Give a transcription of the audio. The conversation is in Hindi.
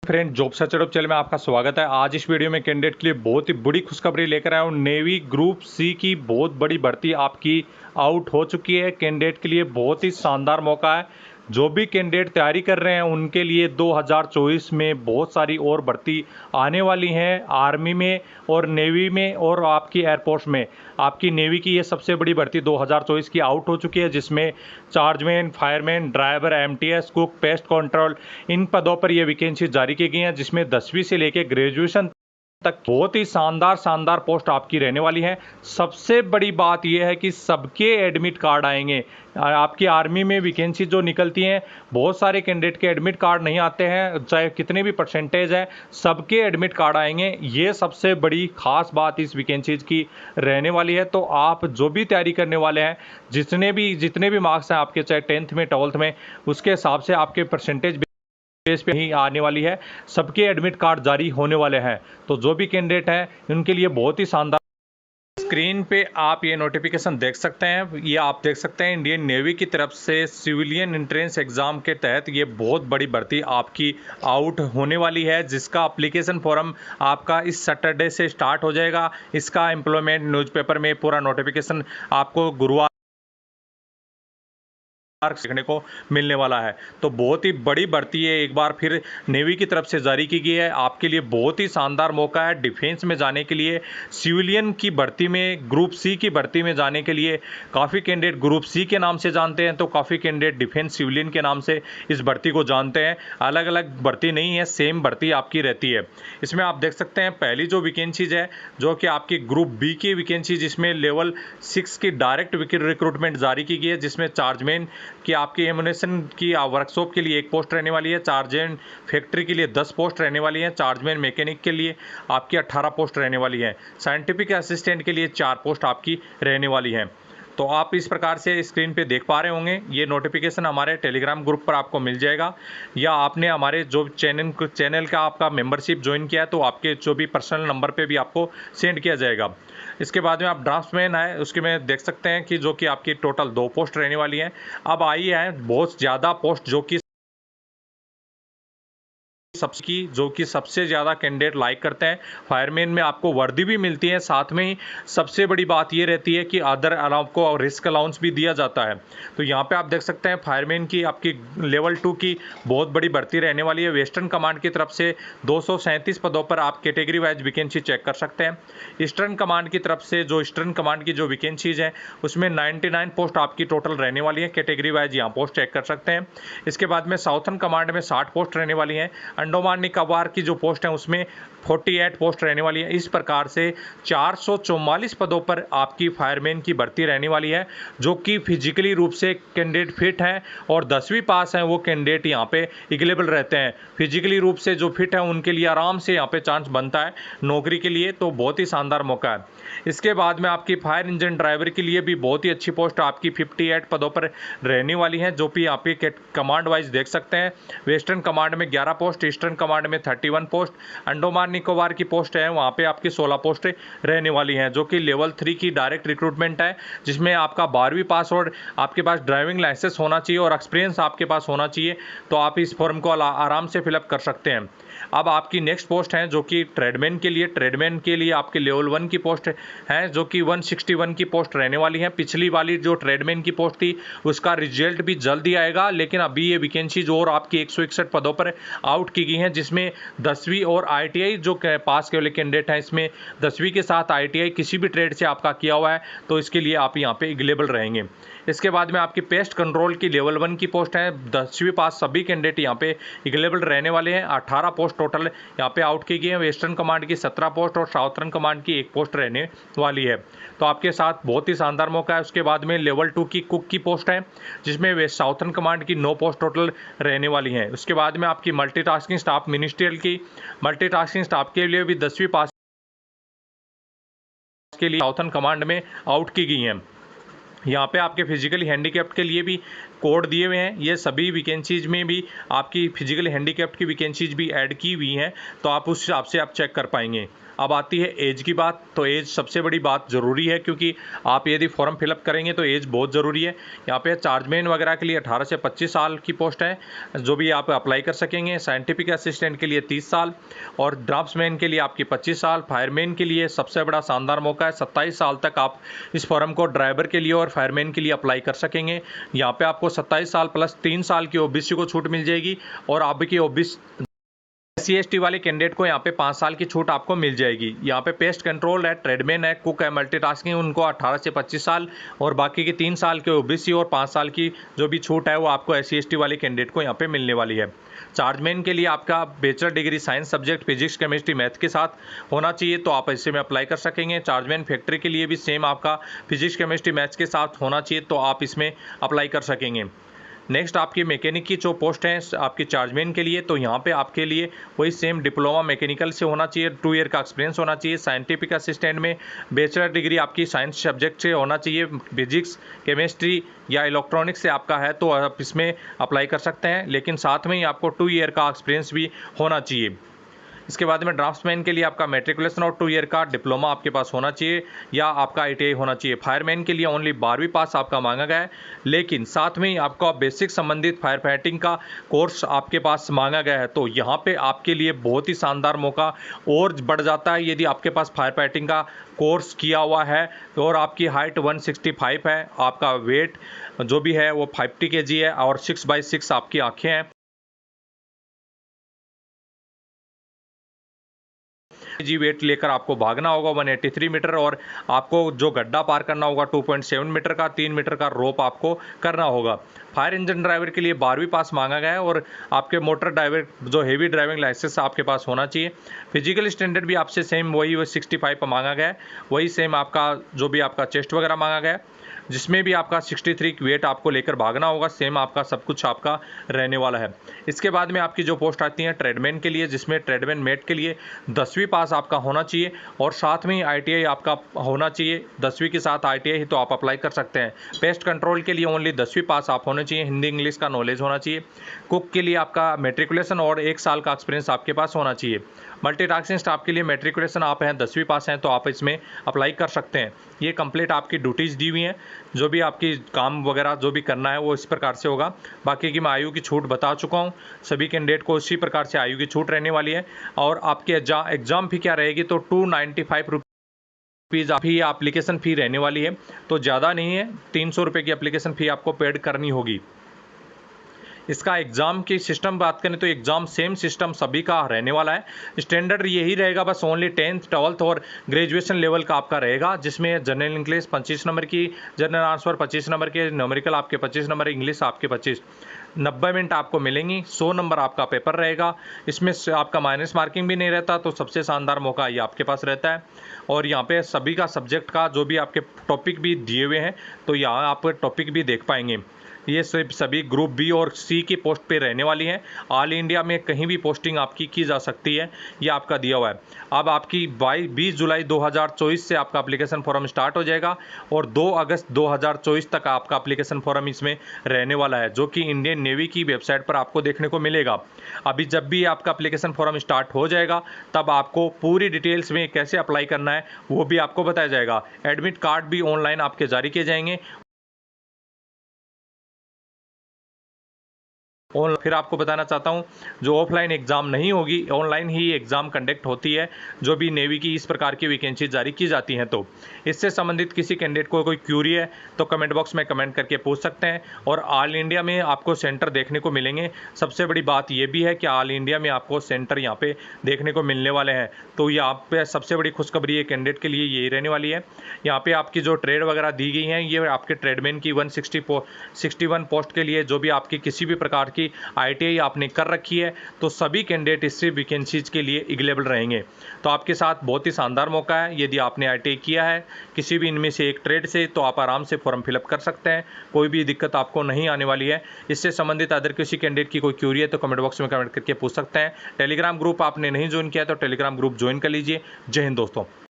फ्रेंड, जॉब सर्चर चैनल में आपका स्वागत है। आज इस वीडियो में कैंडिडेट के लिए बहुत ही बड़ी खुशखबरी लेकर आया हूँ। नेवी ग्रुप सी की बहुत बड़ी भर्ती आपकी आउट हो चुकी है। कैंडिडेट के लिए बहुत ही शानदार मौका है। जो भी कैंडिडेट तैयारी कर रहे हैं उनके लिए 2024 में बहुत सारी और भर्ती आने वाली हैं, आर्मी में और नेवी में और आपकी एयरफोर्स में। आपकी नेवी की ये सबसे बड़ी भर्ती 2024 की आउट हो चुकी है, जिसमें chargeman, fireman, driver, MTS, cook, pest control, इन पदों पर ये वैकेंसी जारी की गई हैं, जिसमें 10वीं से लेकर ग्रेजुएशन तक बहुत ही शानदार पोस्ट आपकी रहने वाली है। सबसे बड़ी बात यह है कि सबके एडमिट कार्ड आएंगे। आपकी आर्मी में वैकेंसी जो निकलती हैं, बहुत सारे कैंडिडेट के एडमिट कार्ड नहीं आते हैं, चाहे कितने भी परसेंटेज है, सबके एडमिट कार्ड आएंगे। ये सबसे बड़ी खास बात इस वैकेंसीज की रहने वाली है। तो आप जो भी तैयारी करने वाले हैं, जितने भी मार्क्स हैं आपके, चाहे 10th में 12th में, उसके हिसाब से आपके परसेंटेज बेस पे ही आने वाली है। सबके एडमिट कार्ड जारी होने वाले हैं। तो जो भी कैंडिडेट हैं उनके लिए बहुत ही शानदार। स्क्रीन पे आप ये नोटिफिकेशन देख सकते हैं। ये आप देख सकते हैं इंडियन नेवी की तरफ से सिविलियन एंट्रेंस एग्जाम के तहत ये बहुत बड़ी भर्ती आपकी आउट होने वाली है, जिसका एप्लीकेशन फॉर्म आपका इस सैटरडे से स्टार्ट हो जाएगा। इसका एम्प्लॉयमेंट न्यूज़पेपर में पूरा नोटिफिकेशन आपको गुरुवार सीखने को मिलने वाला है। तो बहुत ही बड़ी भर्ती है, एक बार फिर नेवी की तरफ से जारी की गई है। आपके लिए बहुत ही शानदार मौका है डिफेंस में जाने के लिए। सिविलियन की भर्ती में, ग्रुप सी की भर्ती में जाने के लिए काफ़ी कैंडिडेट ग्रुप सी के नाम से जानते हैं, तो काफ़ी कैंडिडेट डिफेंस सिविलियन के नाम से इस भर्ती को जानते हैं। अलग अलग भर्ती नहीं है, सेम भर्ती आपकी रहती है। इसमें आप देख सकते हैं पहली जो वैकेंसीज है, जो कि आपकी ग्रुप बी की वैकेंसी, जिसमें लेवल 6 की डायरेक्ट रिक्रूटमेंट जारी की गई है, जिसमें चार्जमैन कि आपकी एमुनेशन की वर्कशॉप के लिए 1 पोस्ट रहने वाली है, चार्जमैन फैक्ट्री के लिए 10 पोस्ट रहने वाली है, चार्जमैन मैकेनिक के लिए आपकी 18 पोस्ट रहने वाली है, साइंटिफिक असिस्टेंट के लिए 4 पोस्ट आपकी रहने वाली हैं। तो आप इस प्रकार से स्क्रीन पे देख पा रहे होंगे। ये नोटिफिकेशन हमारे टेलीग्राम ग्रुप पर आपको मिल जाएगा, या आपने हमारे जो चैनल का आपका मेंबरशिप ज्वाइन किया है तो आपके जो भी पर्सनल नंबर पे भी आपको सेंड किया जाएगा। इसके बाद में आप ड्राफ्टमैन है, उसके में देख सकते हैं कि जो कि आपकी टोटल 2 पोस्ट रहने वाली हैं। अब आई है बहुत ज़्यादा पोस्ट जो कि सबसे ज़्यादा कैंडिडेट लाइक करते हैं। फायरमैन में आपको वर्दी भी मिलती है, साथ में ही सबसे बड़ी बात ये रहती है कि अदर आपको रिस्क अलाउंस भी दिया जाता है। तो यहाँ पे आप देख सकते हैं फायरमैन की आपकी लेवल 2 की बहुत बड़ी भर्ती रहने वाली है। वेस्टर्न कमांड की तरफ से 237 पदों पर आप कैटेगरी वाइज वैकेंसी चेक कर सकते हैं। ईस्टर्न कमांड की तरफ से जो ईस्टर्न कमांड की जो वैकेंसीज हैं, उसमें 99 पोस्ट आपकी टोटल रहने वाली है, कैटेगरी वाइज यहाँ पोस्ट चेक कर सकते हैं। इसके बाद में साउथर्न कमांड में 60 पोस्ट रहने वाली हैं। अंडमान निकोबार की जो पोस्ट है उसमें 48 पोस्ट रहने वाली है। इस प्रकार से 444 पदों पर आपकी फायरमैन की भर्ती रहने वाली है। जो कि फिजिकली रूप से कैंडिडेट फिट हैं और 10वीं पास हैं, वो कैंडिडेट यहाँ पे इग्लेबल रहते हैं। फिजिकली रूप से जो फिट है उनके लिए आराम से यहाँ पे चांस बनता है नौकरी के लिए। तो बहुत ही शानदार मौका है। इसके बाद में आपकी फायर इंजन ड्राइवर के लिए भी बहुत ही अच्छी पोस्ट आपकी 58 पदों पर रहने वाली है, जो कि आप कमांड वाइज देख सकते हैं। वेस्टर्न कमांड में 11 पोस्ट, ईस्टर्न कमांड में 31 पोस्ट, अंडमान निकोबार की पोस्ट है वहाँ पे आपकी 16 पोस्ट रहने वाली हैं, जो कि लेवल 3 की डायरेक्ट रिक्रूटमेंट है, जिसमें आपका 12वीं पास और आपके पास ड्राइविंग लाइसेंस होना चाहिए और एक्सपीरियंस आपके पास होना चाहिए। तो आप इस फॉर्म को आराम से फिलअप कर सकते हैं। अब आपकी नेक्स्ट पोस्ट है जो कि ट्रेडमैन के लिए आपके लेवल 1 की पोस्ट है, जो कि 161 की पोस्ट रहने वाली है। पिछली वाली जो ट्रेडमैन की पोस्ट थी उसका रिजल्ट भी जल्दी आएगा, लेकिन अभी ये वैकेंसी जो और आपकी 161 पदों पर आउट की गई हैं, जिसमें 10वीं और ITI जो पास के वाले कैंडिडेट हैं, इसमें 10वीं के साथ ITI किसी भी ट्रेड से आपका किया हुआ है, तो इसके लिए आप यहाँ पे इग्लेबल रहेंगे। इसके बाद में आपकी पेस्ट कंट्रोल की लेवल 1 की पोस्ट है, 10वीं पास सभी कैंडिडेट यहाँ पे इग्लेबल रहने वाले हैं। 18 पोस्ट टोटल यहाँ पे आउट की गई है। वेस्टर्न कमांड की 17 पोस्ट और साउथर्न कमांड की 1 पोस्ट रहने वाली है। तो आपके साथ बहुत ही शानदार मौका है। उसके बाद में लेवल 2 की कुक की पोस्ट है, जिसमें वे साउथर्न कमांड की 9 पोस्ट टोटल रहने वाली हैं। उसके बाद में आपकी मल्टीटास्किंग स्टाफ मिनिस्ट्रियल की मल्टीटास्किंग स्टाफ के लिए भी 10वीं पास के लिए साउथर्न कमांड में आउट की गई हैं। यहाँ पे आपके फिजिकली हैंडीकैप्ड के लिए भी कोड दिए हुए हैं, ये सभी वैकेंसीज में भी आपकी फिजिकली हैंडीकैप्ड की वैकेंसीज भी ऐड की हुई हैं, तो आप उस हिसाब से आप चेक कर पाएंगे। अब आती है एज की बात, तो एज सबसे बड़ी बात ज़रूरी है, क्योंकि आप यदि फॉर्म फिलअप करेंगे तो एज बहुत ज़रूरी है। यहाँ पे चार्जमैन वगैरह के लिए 18 से 25 साल की पोस्ट है, जो भी आप अप्लाई कर सकेंगे। साइंटिफिक असिस्टेंट के लिए 30 साल और ड्राफ्ट्समैन के लिए आपकी 25 साल। फायरमैन के लिए सबसे बड़ा शानदार मौका है, 27 साल तक आप इस फॉर्म को ड्राइवर के लिए और फायरमैन के लिए अप्लाई कर सकेंगे। यहाँ पे आपको 27 साल प्लस 3 साल की ओबीसी को छूट मिल जाएगी, और आपकी ओबीसी SC/ST वाले कैंडिडेट को यहाँ पे 5 साल की छूट आपको मिल जाएगी। यहाँ पे पेस्ट कंट्रोल है, ट्रेडमैन है, कुक है, मल्टीटास्किंग, उनको 18 से 25 साल और बाकी के 3 साल के ओबीसी और 5 साल की जो भी छूट है वो आपको SC/ST वाले कैंडिडेट को यहाँ पे मिलने वाली है। चार्जमैन के लिए आपका bachelor degree science subject physics chemistry math के साथ होना चाहिए, तो आप इससे में अप्लाई कर सकेंगे। चार्जमैन फैक्ट्री के लिए भी सेम आपका फिजिक्स केमिस्ट्री मैथ्स के साथ होना चाहिए, तो आप इसमें अप्लाई कर सकेंगे। नेक्स्ट आपकी मैकेनिक की जो पोस्ट है आपकी चार्जमैन के लिए, तो यहाँ पे आपके लिए वही सेम डिप्लोमा मैकेनिकल से होना चाहिए, 2 ईयर का एक्सपीरियंस होना चाहिए। साइंटिफिक असिस्टेंट में बैचलर डिग्री आपकी साइंस सब्जेक्ट से होना चाहिए, फिजिक्स केमिस्ट्री या इलेक्ट्रॉनिक्स से आपका है तो आप इसमें अप्लाई कर सकते हैं, लेकिन साथ में ही आपको 2 ईयर का एक्सपीरियंस भी होना चाहिए। इसके बाद में ड्राफ्ट्समैन के लिए आपका मैट्रिकुलेशन और 2 ईयर का डिप्लोमा आपके पास होना चाहिए या आपका ITI होना चाहिए। फायरमैन के लिए ओनली 12वीं पास आपका मांगा गया है, लेकिन साथ में ही आपका बेसिक संबंधित फायर फाइटिंग का कोर्स आपके पास मांगा गया है, तो यहाँ पे आपके लिए बहुत ही शानदार मौका और बढ़ जाता है यदि आपके पास फायर फाइटिंग का कोर्स किया हुआ है और आपकी हाइट 165 है, आपका वेट जो भी है वो 50 kg है और 6x6 आपकी आँखें हैं जी। वेट लेकर आपको भागना होगा 183 मीटर, और आपको जो गड्ढा पार करना होगा 2.7 मीटर का, 3 मीटर का रोप आपको करना होगा। फायर इंजन ड्राइवर के लिए 12वीं पास मांगा गया है, और आपके मोटर ड्राइवर जो हेवी ड्राइविंग लाइसेंस आपके पास होना चाहिए। फिजिकल स्टैंडर्ड भी आपसे सेम वही 65 पर मांगा गया है, वही सेम आपका जो भी आपका चेस्ट वगैरह मांगा गया है, जिसमें भी आपका 63 वेट आपको लेकर भागना होगा, सेम आपका सब कुछ आपका रहने वाला है। इसके बाद में आपकी जो पोस्ट आती है ट्रेडमैन के लिए, जिसमें ट्रेडमैन मेट के लिए 10वीं पास आपका होना चाहिए और साथ में ही ITI आपका होना चाहिए। 10वीं के साथ ITI ही तो आप अप्लाई कर सकते हैं। पेस्ट कंट्रोल के लिए ओनली 10वीं पास आप होने चाहिए, हिंदी इंग्लिश का नॉलेज होना चाहिए। कुक के लिए आपका मैट्रिकुलेशन और 1 साल का एक्सपीरियंस आपके पास होना चाहिए। मल्टीटास्किंग स्टाफ के लिए मैट्रिकुलेशन आप हैं, 10वीं पास हैं, तो आप इसमें अप्लाई कर सकते हैं। ये कंप्लीट आपकी ड्यूटीज़ दी हुई हैं, जो भी आपकी काम वगैरह जो भी करना है वो इस प्रकार से होगा। बाकी की मैं आयु की छूट बता चुका हूँ, सभी कैंडिडेट को इसी प्रकार से आयु की छूट रहने वाली है। और आपकी एग्ज़ाम फी क्या रहेगी, तो 295 रुपीज़ ही एप्लीकेशन फ़ी रहने वाली है, तो ज़्यादा नहीं है, 300 रुपये की एप्लीकेशन फ़ी आपको पेड करनी होगी। इसका एग्ज़ाम की सिस्टम बात करें तो एग्ज़ाम सेम सिस्टम सभी का रहने वाला है। स्टैंडर्ड यही रहेगा, बस ओनली 10th 12th और ग्रेजुएशन लेवल का आपका रहेगा, जिसमें जनरल इंग्लिश 25 नंबर की, जनरल आंसर 25 नंबर के, न्यूमेरिकल आपके 25 नंबर, इंग्लिश आपके 25। 90 मिनट आपको मिलेंगी, 100 नंबर आपका पेपर रहेगा। इसमें आपका माइनस मार्किंग भी नहीं रहता, तो सबसे शानदार मौका ये आपके पास रहता है। और यहाँ पे सभी का सब्जेक्ट का जो भी आपके टॉपिक भी दिए हुए हैं, तो यहाँ आप टॉपिक भी देख पाएंगे। ये सभी ग्रुप बी और सी की पोस्ट पे रहने वाली हैं। ऑल इंडिया में कहीं भी पोस्टिंग आपकी की जा सकती है, ये आपका दिया हुआ है। अब आपकी 20 जुलाई 2024 से आपका एप्लीकेशन फॉर्म स्टार्ट हो जाएगा और 2 अगस्त 2024 तक आपका एप्लीकेशन फॉर्म इसमें रहने वाला है, जो कि इंडियन नेवी की वेबसाइट पर आपको देखने को मिलेगा। अभी जब भी आपका एप्लीकेशन फॉर्म स्टार्ट हो जाएगा, तब आपको पूरी डिटेल्स में कैसे अप्लाई करना है वो भी आपको बताया जाएगा। एडमिट कार्ड भी ऑनलाइन आपके जारी किए जाएंगे। फिर आपको बताना चाहता हूं, जो ऑफलाइन एग्ज़ाम नहीं होगी, ऑनलाइन ही एग्ज़ाम कंडक्ट होती है, जो भी नेवी की इस प्रकार की वैकेंसी जारी की जाती हैं। तो इससे संबंधित किसी कैंडिडेट को कोई क्यूरी है तो कमेंट बॉक्स में कमेंट करके पूछ सकते हैं। और ऑल इंडिया में आपको सेंटर देखने को मिलेंगे। सबसे बड़ी बात यह भी है कि ऑल इंडिया में आपको सेंटर यहाँ पे देखने को मिलने वाले हैं, तो यहाँ पे सबसे बड़ी खुशखबरी है कैंडिडेट के लिए यही रहने वाली है। यहाँ पे आपकी जो ट्रेड वगैरह दी गई हैं, ये आपके ट्रेडमैन की 161 पोस्ट के लिए, जो भी आपकी किसी भी प्रकार की ITI आपने कर रखी है, तो सभी कैंडिडेट इससे वैकेंसीज के लिए एलिजिबल रहेंगे। तो आपके साथ बहुत ही शानदार मौका है। यदि आपने ITI किया है किसी भी इनमें से एक ट्रेड से, तो आप आराम से फॉर्म फिलअप कर सकते हैं, कोई भी दिक्कत आपको नहीं आने वाली है। इससे संबंधित अदर किसी कैंडिडेट की कोई क्यूरी है तो कमेंट बॉक्स में कमेंट करके पूछ सकते हैं। टेलीग्राम ग्रुप आपने नहीं ज्वाइन किया तो टेलीग्राम ग्रुप ज्वाइन कर लीजिए। जय हिंद दोस्तों।